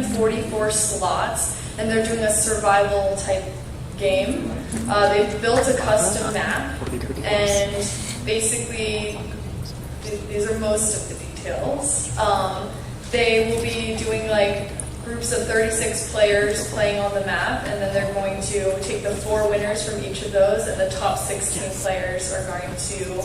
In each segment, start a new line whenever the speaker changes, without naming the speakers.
144 slots, and they're doing a survival type game. They've built a custom map, and basically, these are most of the details. They will be doing like groups of 36 players playing on the map, and then they're going to take the 4 winners from each of those, and the top 16 players are going to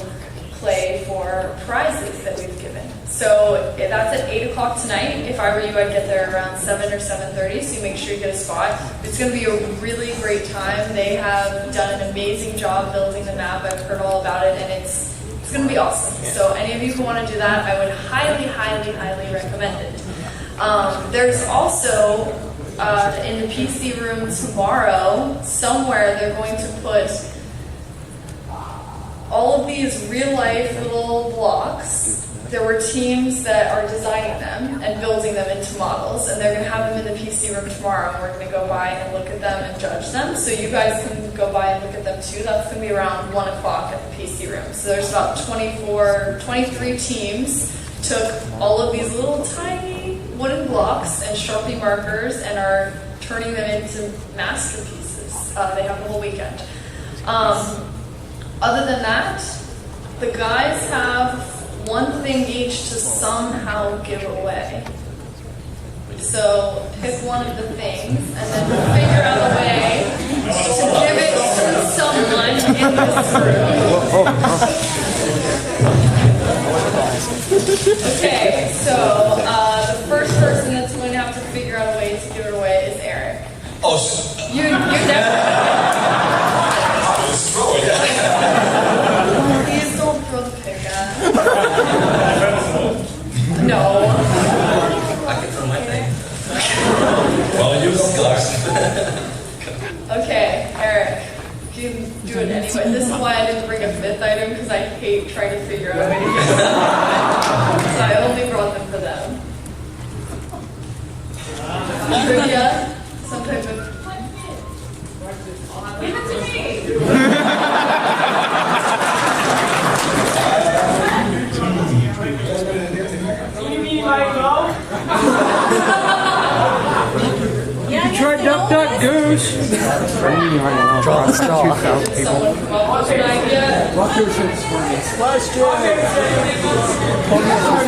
play for prizes that we've given. So that's at 8 o'clock tonight. If I were you, I'd get there around 7 or 7:30, so you make sure you get a spot. It's going to be a really great time. They have done an amazing job building the map. I've heard all about it, and it's going to be awesome. So any of you who want to do that, I would highly, highly, highly recommend it. There's also, in the PC room tomorrow, somewhere they're going to put all of these real-life little blocks. There were teams that are designing them and building them into models, and they're going to have them in the PC room tomorrow, and we're going to go by and look at them and judge them. So you guys can go by and look at them too. That's going to be around 1 o'clock at the PC room. So there's about 23 teams took all of these little tiny wooden blocks and Sharpie markers and are turning them into masterpieces. They have the whole weekend. Other than that, the guys have one thing each to somehow give away. So pick one of the things, and then we'll figure out a way to give it to someone in this room. Okay, so the first person that's going to have to figure out a way to give it away is Eric.
Oh,
you definitely.
Throw it.
Please don't throw the pick at. No.
I can throw my thing. Well, you go first.
Okay, Eric. You can do it anyway. This is why I didn't bring a 5th item, because I hate trying to figure out a way to get them. So I only brought them for them. Trivia, some type of... Give it to me!
What do you mean, like, no?
You tried duck, duck, goose.
Draw the straw. Someone come up with an idea.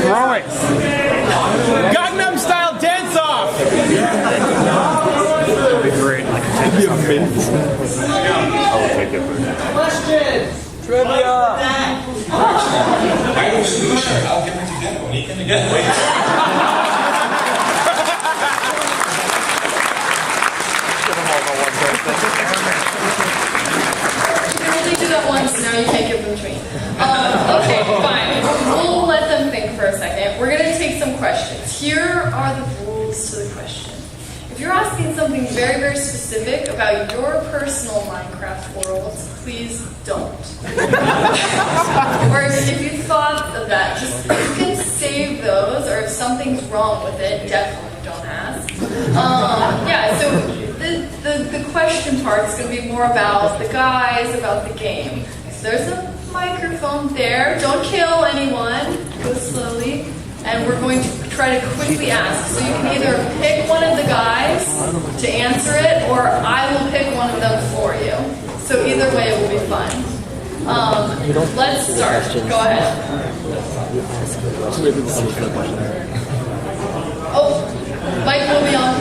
Throw it. Gangnam style dance off. That'd be great. I'll take it.
Questions? Trivia.
I know solution. I'll give it to them when he can get
You can only do that once, now you can't give them to me. Okay, fine. We'll let them think for a second. We're going to take some questions. Here are the rules to the question. If you're asking something very, very specific about your personal Minecraft world, please don't. Or if you thought of that, just you can save those, or if something's wrong with it, definitely don't ask. Yeah, so the question part is going to be more about the guys, about the game. So there's a microphone there. Don't kill anyone. Go slowly. And we're going to try to quickly ask. So you can either pick one of the guys to answer it, or I will pick one of them for you. So either way, it will be fun. Let's start. Go ahead. Oh, mic will be on.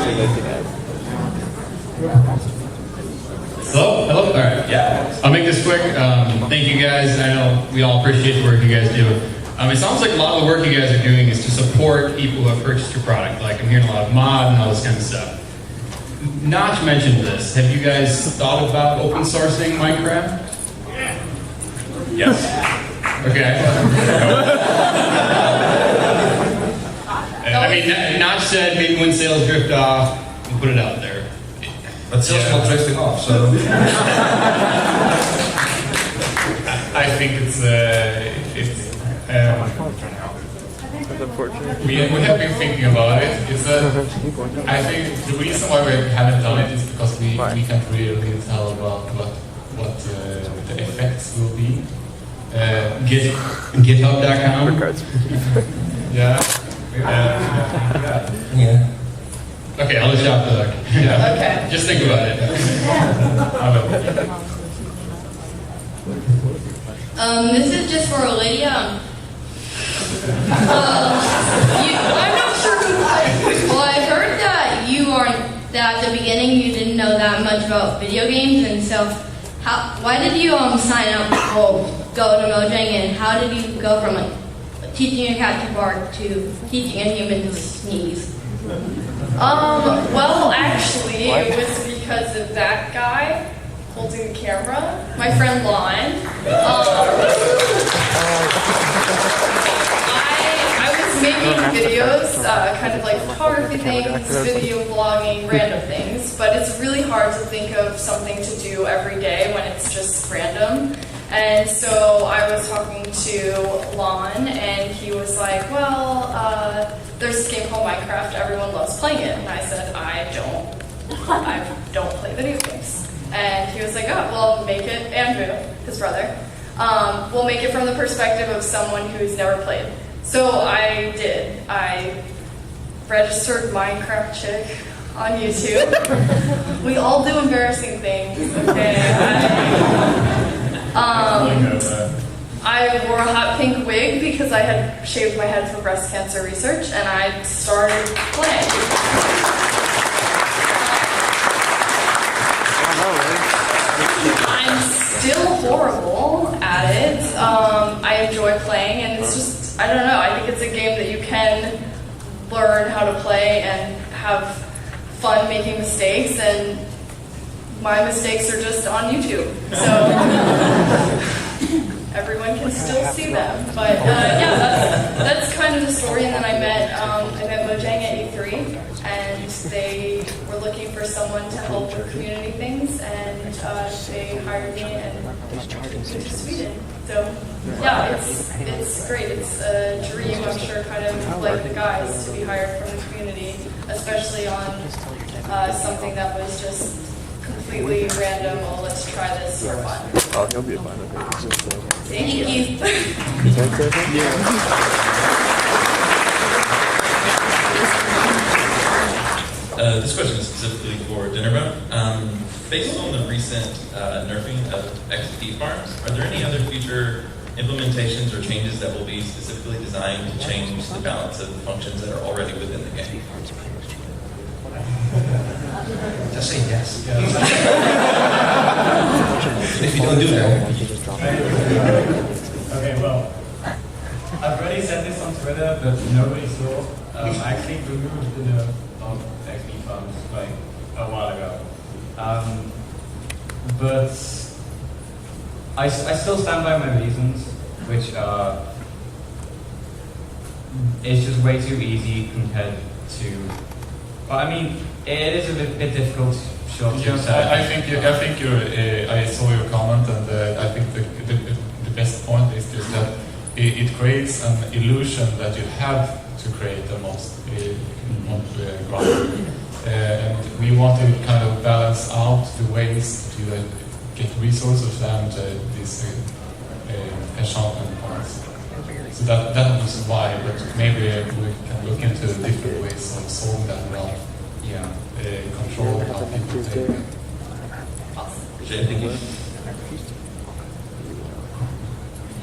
Hello? All right.
Yeah.
I'll make this quick. Thank you guys. I know we all appreciate the work you guys do. It sounds like a lot of the work you guys are doing is to support people who have purchased your product. Like I'm hearing a lot of mod and all this kind of stuff. Notch mentioned this. Have you guys thought about open sourcing Minecraft? Yes. Okay. I mean, Notch said maybe when sales drift off, we'll put it out there.
But sales not drifting off, so...
I think we have been thinking about it. I think the reason why we haven't done it is because we can't really tell about what the effects will be. GitHub.com. Yeah.
Yeah.
Okay, I'll let you off the hook. Yeah.
Okay.
Just think about it.
This is just for Lydia. I'm not sure who. Well, I heard that that at the beginning you didn't know that much about video games, and so why did you sign up or go to Mojang, and how did you go from like teaching a cat to bark to teaching a human to sneeze?
Well, actually, it was because of that guy holding the camera, my friend Lon. I was making videos, kind of like photography things, video blogging, random things, but it's really hard to think of something to do every day when it's just random. And so I was talking to Lon, and he was like, well, there's this game called Minecraft, everyone loves playing it. And I said, I don't play video games. And he was like, oh, well, make it, Andrew, his brother, we'll make it from the perspective of someone who's never played. So I did. I registered Minecraft Chick on YouTube. We all do embarrassing things, okay? I wore a hot pink wig because I had shaved my head for breast cancer research, and I started playing. I'm still horrible at it. I enjoy playing, and it's just, I don't know, I think it's a game that you can learn how to play and have fun making mistakes, and my mistakes are just on YouTube. So everyone can still see them. But yeah, that's kind of the story. And then I met Mojang at E3, and they were looking for someone to help with community things, and they hired me and moved to Sweden. So yeah, it's great. It's a dream, I'm sure, kind of like the guys, to be hired from the community, especially on something that was just completely random. Well, let's try this for fun.
Oh, he'll be fine.
Thank you.
This question is specifically for Dinnerboat. Based on the recent nerfing of XP farms, are there any other future implementations or changes that will be specifically designed to change the balance of functions that are already within the game?
Just say yes. If you don't do that,
Okay, well, I've already said this on Twitter, but nobody saw. I actually removed the nerf of XP farms like a while ago. But I still stand by my reasons, which are it's just way too easy compared to. Well, I mean, it is a bit difficult. Sure.
Yes, I think I saw your comment, and I think the best point is just that it creates an illusion that you have to create the most on the ground. And we want to kind of balance out the ways to get resources and these enchantment points. So that was why, but maybe we can look into different ways of solving that well. Yeah, control how people take it.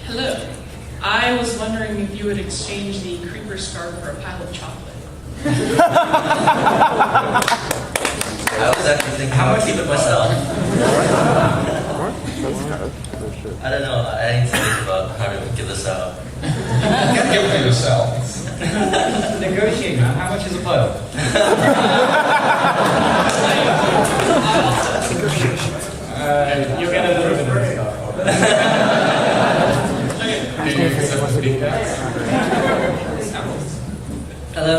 Hello. I was wondering if you would exchange the creeper scarf for a pile of chocolate.
I was actually thinking how to keep it myself. I don't know. I need to think about how to give this out.
You can't give it to yourself.
Negotiate, man. How much is a pile? You get a little bit of stuff.
Hello.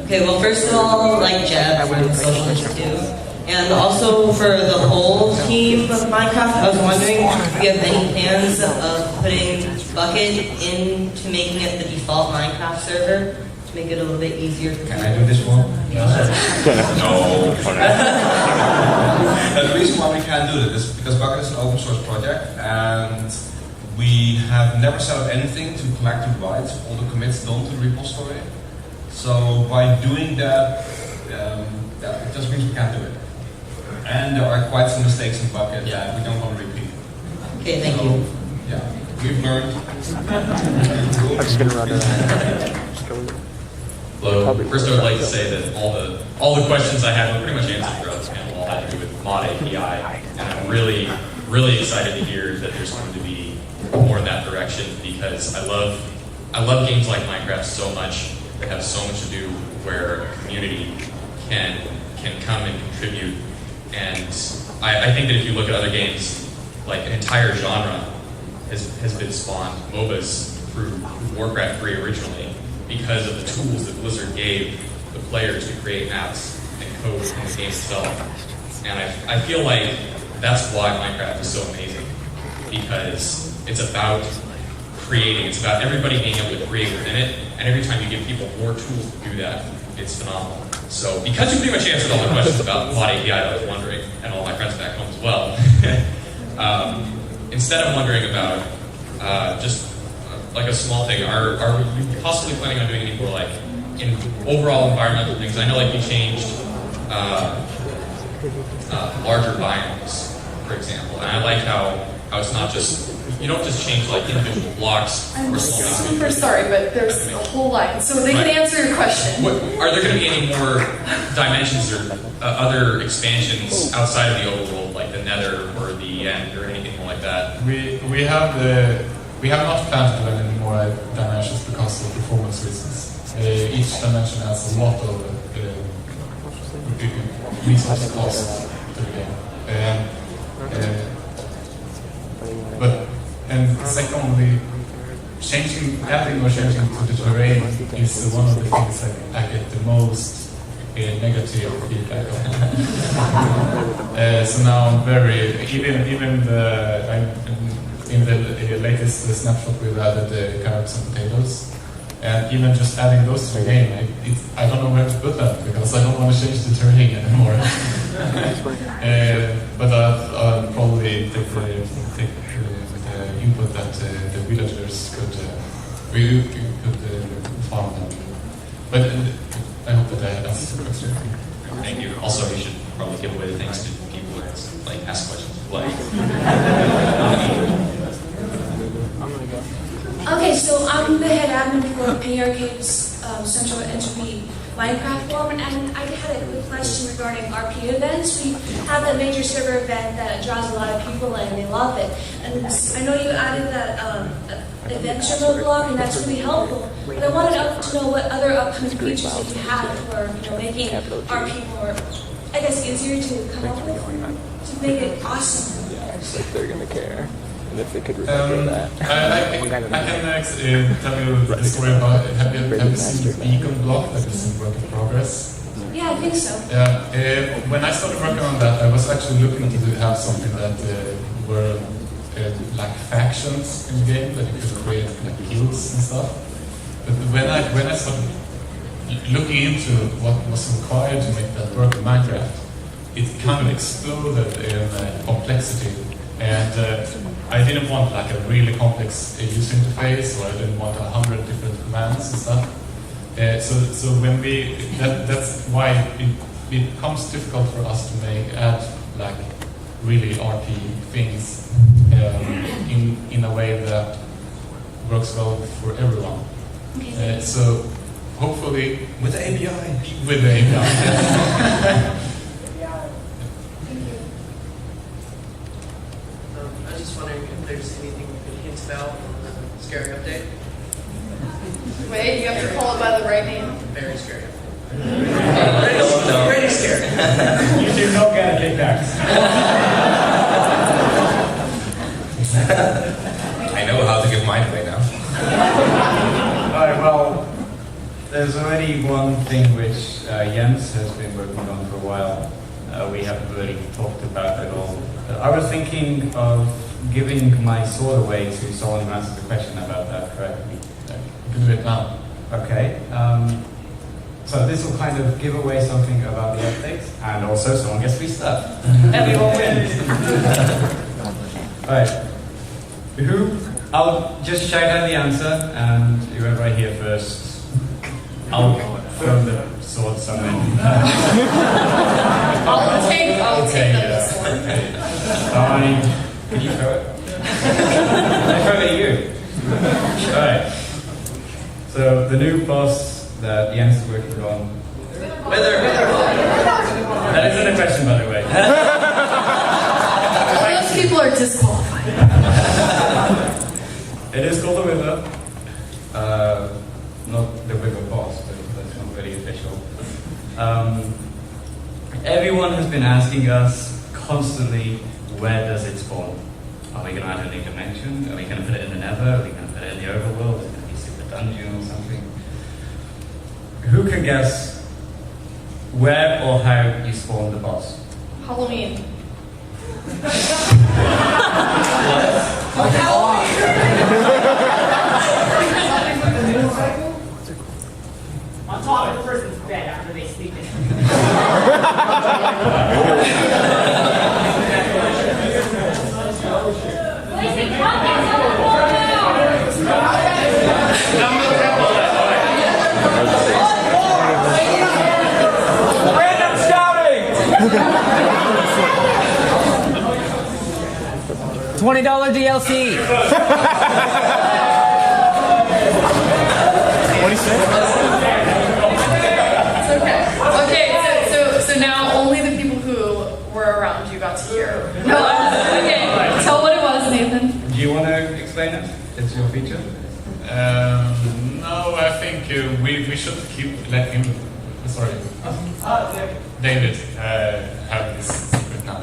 Okay, well, first of all, like Jeb from Social Institute, and also for the whole team of Minecraft, I was wondering if you have any plans of putting Bucket into making it the default Minecraft server to make it a little bit easier.
Can I do this one?
No. The reason why we can't do it is because Bucket is an open source project, and we have never set up anything to collect the rights, all the commits done to the repository. So by doing that,
doesn't mean we can't do it. And there are quite some mistakes in Bucket that we don't want to repeat.
Okay, thank you.
Yeah, we've learned.
I'm just gonna run around.
Hello. First, I would like to say that all the questions I had were pretty much answered throughout this panel. All had to do with Mod API, and I'm really, really excited to hear that there's going to be more in that direction because I love games like Minecraft so much. They have so much to do where a community can come and contribute. And I think that if you look at other games, like an entire genre has been spawned, MOBAs through Warcraft 3 originally, because of the tools that Blizzard gave the players to create maps and code in the game itself. And I feel like that's why Minecraft is so amazing, because it's about creating, it's about everybody being able to create within it, and every time you give people more tools to do that, it's phenomenal. So, because you pretty much answered all the questions about Mod API that I was wondering, and all my friends back home as well, instead I'm wondering about just like a small thing, are you possibly planning on doing any more like in overall environmental things? I know like you changed larger biomes, for example, and I like how it's not just, you don't just change like individual blocks.
I'm
or small
super sorry, but there's a whole line, so they can answer your question.
Are there going to be any more dimensions or other expansions outside of the overworld, like the Nether or the End or anything like that?
We have not planned to do any more dimensions because of performance reasons. Each dimension has a lot of resource cost to the game. And secondly, adding or changing to the terrain is one of the things that I get the most negative feedback on. So now I'm very, in the latest snapshot we've added the carrots and potatoes. And even just adding those to the game, I don't know where to put them because I don't want to change the terrain anymore. But I'll probably take the input that the villagers could farm them. But I hope that answers the question.
Thank you. Also, you should probably give away the things to people who like ask questions.
Okay, so I'm the head admin for Penny Arcade's Central Entropy Minecraft forum, and I had a quick question regarding RP events. We have a major server event that draws a lot of people and they love it. And I know you added that adventure mode block, and that's really helpful. But I wanted to know what other upcoming features that you have for making RP more, I guess, easier to come up with, to make it awesome.
Yes, if they're gonna care. And if they could remember that.
I can tell you the story about it. Have you seen the beacon block that is in work in progress?
Yeah, I think so.
Yeah. When I started working on that, I was actually looking to have something that were like factions in the game that you could create like guilds and stuff. But when I started looking into what was required to make that work in Minecraft, it kind of exploded in complexity. And I didn't want like a really complex user interface, or I didn't want 100 different commands and stuff. So when that's why it becomes difficult for us to add like really RP things in a way that works well for everyone. So hopefully
with the API.
With the API.
I was just wondering if there's anything you could hint about on the scary update.
Wait, you have to call it by the right name.
Very scary.
Pretty
scary.
You do not get a kickback.
I know how to give mine away now.
Alright, well, there's already one thing which Jens has been working on for a while. We haven't really talked about at all. I was thinking of giving my sword away to someone who answers the question about that correctly.
You can do it now.
Okay. So this will kind of give away something about the updates, and also someone gets free stuff. Everyone wins. Alright. I'll just shout out the answer, and whoever I hear first, I'll throw the sword somewhere. Can you throw it? I throw it at you. Alright. So the new boss that Jens is working on. That isn't a question, by the way.
Those people are disqualified.
It is called the River. Not the River Boss, but that's not very official. Everyone has been asking us constantly, where does it spawn? Are we going to add a new dimension? Are we going to put it in the Nether? Are we going to put it in the Overworld? Is it going to be Super Dungeon or something? Who can guess where or how you spawn the boss?
Halloween.
On top of the person's bed after they sleep in it.
Random shouting! $20 DLC. What do you say?
It's okay. Okay, so now only the people who were around you got to hear. No, okay. Tell what it was, Nathan.
Do you want to explain it? It's your feature?
No, I think we should let him. Sorry, David have this secret now.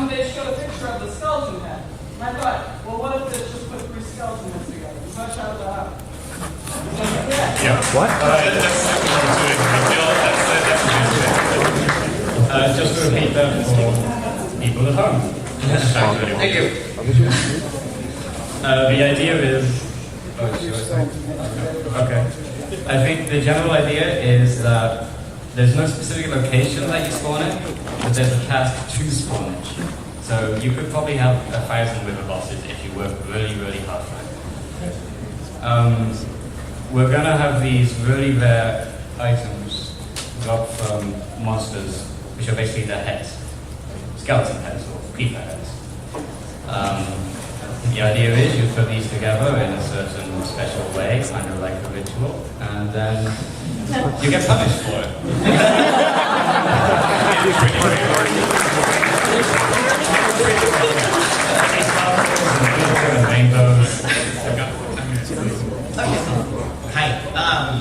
They showed a picture of the skeleton head. And I thought, well, what if they just put 3 skeleton heads together? Is that how that happen?
Yeah.
What?
Just to repeat that for people at home.
Thank you.
The idea is. Oh, should I say? Okay. I think the general idea is that there's no specific location that you spawn in, but there's a task to spawn it. So you could probably have 1,000 river bosses if you work really, really hard for it. We're gonna have these really rare items drop from monsters, which are basically their heads, skeleton heads or creeper heads. The idea is you put these together in a certain special way, kind of like a ritual, and then you get punished for it.
Hi.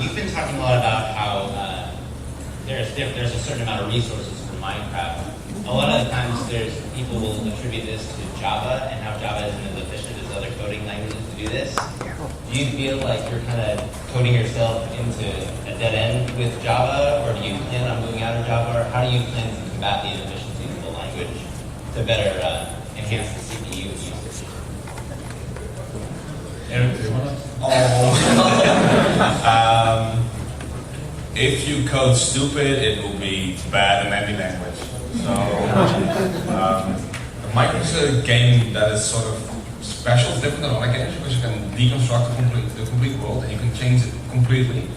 You've been talking a lot about how there's a certain amount of resources for Minecraft. A lot of the times people will attribute this to Java and how Java isn't as efficient as other coding languages to do this. Do you feel like you're kind of coding yourself into a dead end with Java, or do you plan on moving out of Java, or how do you plan to combat the inefficiencies of the language to better enhance the CPU usage?
If you code stupid, it will be bad in any language. So, Minecraft is a game that is sort of special, it's different than other games because you can deconstruct the complete world and you can change it completely.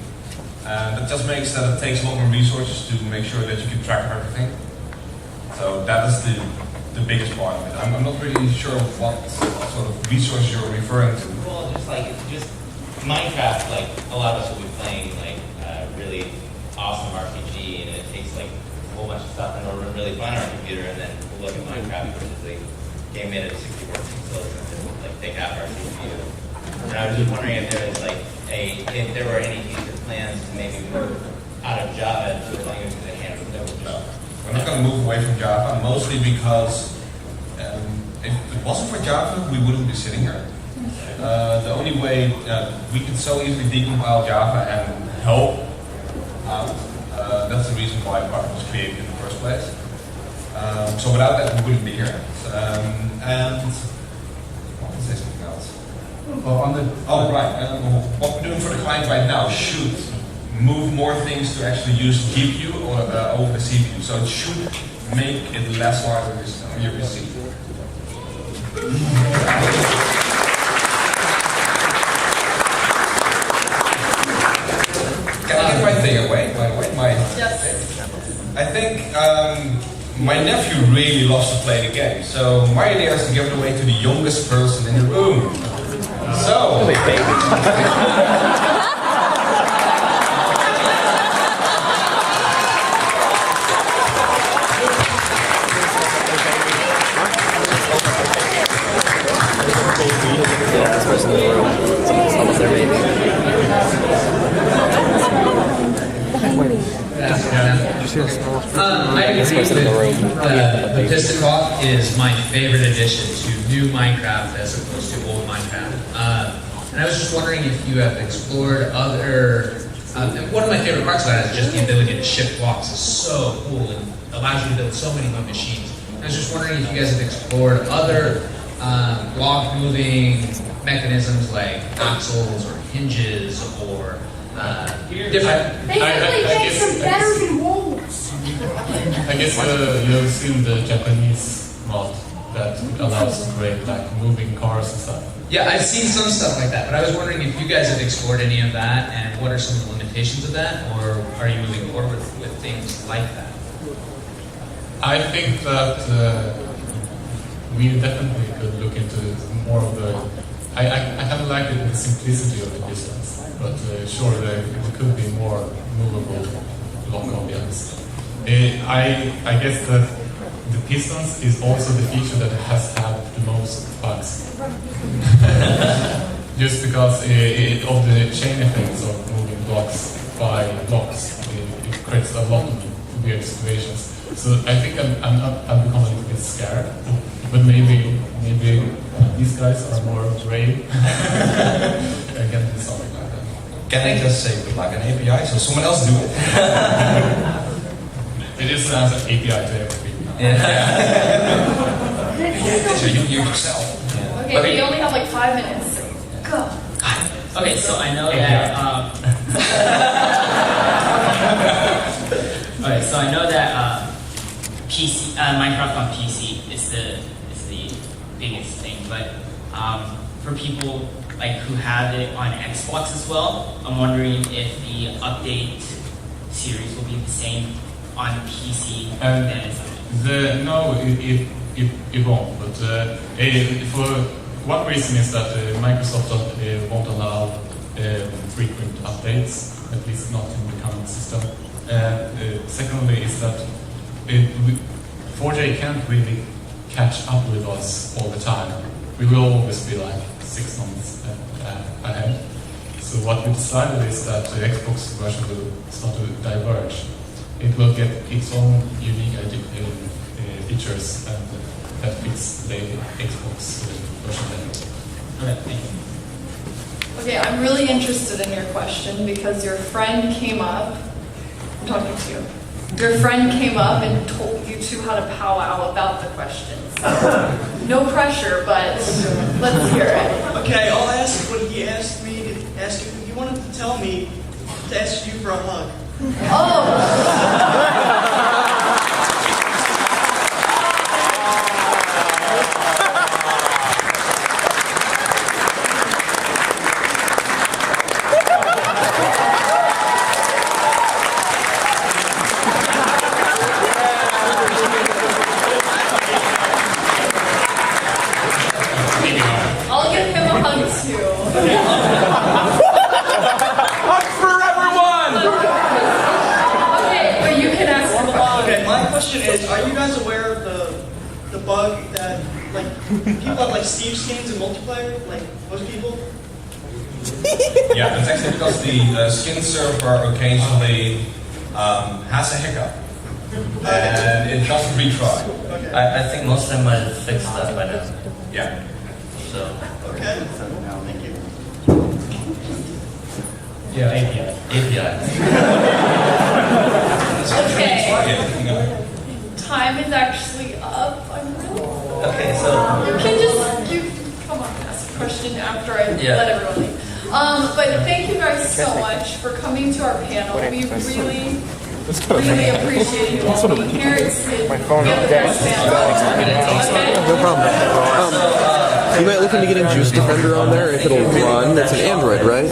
And that just makes that it takes a lot more resources to make sure that you keep track of everything. So that is the biggest part of it. I'm not really sure what sort of resources you're referring to.
Well, just Minecraft, like a lot of us will be playing like really awesome RPG, and it takes like a whole bunch of stuff in order to really fun on our computer, and then we'll look at Minecraft, which is like game made at 64 pixels, and just like take half our CPU. And I was just wondering if there were any future plans to maybe move out of Java to a language that handles Java.
We're not going to move away from Java, mostly because if it wasn't for Java, we wouldn't be sitting here. The only way we can so easily decompile Java and help out, that's the reason why Python was created in the first place. So without that, we wouldn't be here. And what was this something else? What we're doing for the client right now should move more things to actually use GPU or over the CPU. So it should make it less hard on your PC. Can I get my my nephew really loves to play the game. So my idea is to give it away to the youngest person in the room. So.
I agree with the Piston Walk is my favorite addition to new Minecraft as opposed to old Minecraft. And I was just wondering if you have explored other. One of my favorite parts about it is just the ability to shift blocks. Is so cool and allows you to build so many new machines. I was just wondering if you guys have explored other block moving mechanisms like axles or hinges or different.
Basically, makes them better than wolves.
I guess you've seen the Japanese mod that allows to create like moving cars and stuff.
Yeah, I've seen some stuff like that, but I was wondering if you guys have explored any of that and what are some of the limitations of that, or are you moving forward with things like that?
I think that we definitely could look into more of the. I kind of like the simplicity of the distance, but sure, there could be more movable block objects. I guess that the pistons is also the feature that has had the most bugs. Just because of the chain effects of moving blocks by blocks, it creates a lot of weird situations. So I think I've become a little bit scared, but maybe these guys are more brave and can do something like that.
Can I just say with like an API so someone else do it?
It is an API to everything now.
So you yourself.
Okay, we only have like 5 minutes. Go.
Okay, so I know that. Okay, so I know that PC Minecraft on PC is the biggest thing, but for people like who have it on Xbox as well, I'm wondering if the update series will be the same on PC.
No, it won't. But for one reason is that Microsoft won't allow frequent updates, at least not in the current system. Secondly, is that 4J can't really catch up with us all the time. We will always be like 6 months ahead. So what we decided is that the Xbox version will start to diverge. It will get its own unique features and that fits the Xbox version better.
Okay, thank you.
Okay, I'm really interested in your question because your friend came up. I'm talking to you. Your friend came up and told you two how to powwow about the questions. No pressure, but let's hear it.
Okay, I'll ask what he asked me to ask you. He wanted to tell me to ask you for a hug.
Oh! I'll give him a hug too.
Hug for everyone!
Okay, but you can ask him a hug.
Okay, my question is, are you guys aware of the bug that like people have like Steve skins in multiplayer, like most people?
Yeah, that's actually because the skin server occasionally has a hiccup and it doesn't retry.
Okay.
I think most of them might have fixed that by now.
Yeah.
So.
Okay. Thank you.
Yeah, API.
Okay. Time is actually up. I'm really.
Okay, so.
You can just come on and ask a question after I
Yeah.
let everyone leave. But thank you guys so much for coming to our panel. We really appreciate you all being here. It's
My phone
we have the best panel. Okay?
No problem. You might look into getting Juice Defender on there if it'll run. It's an Android, right?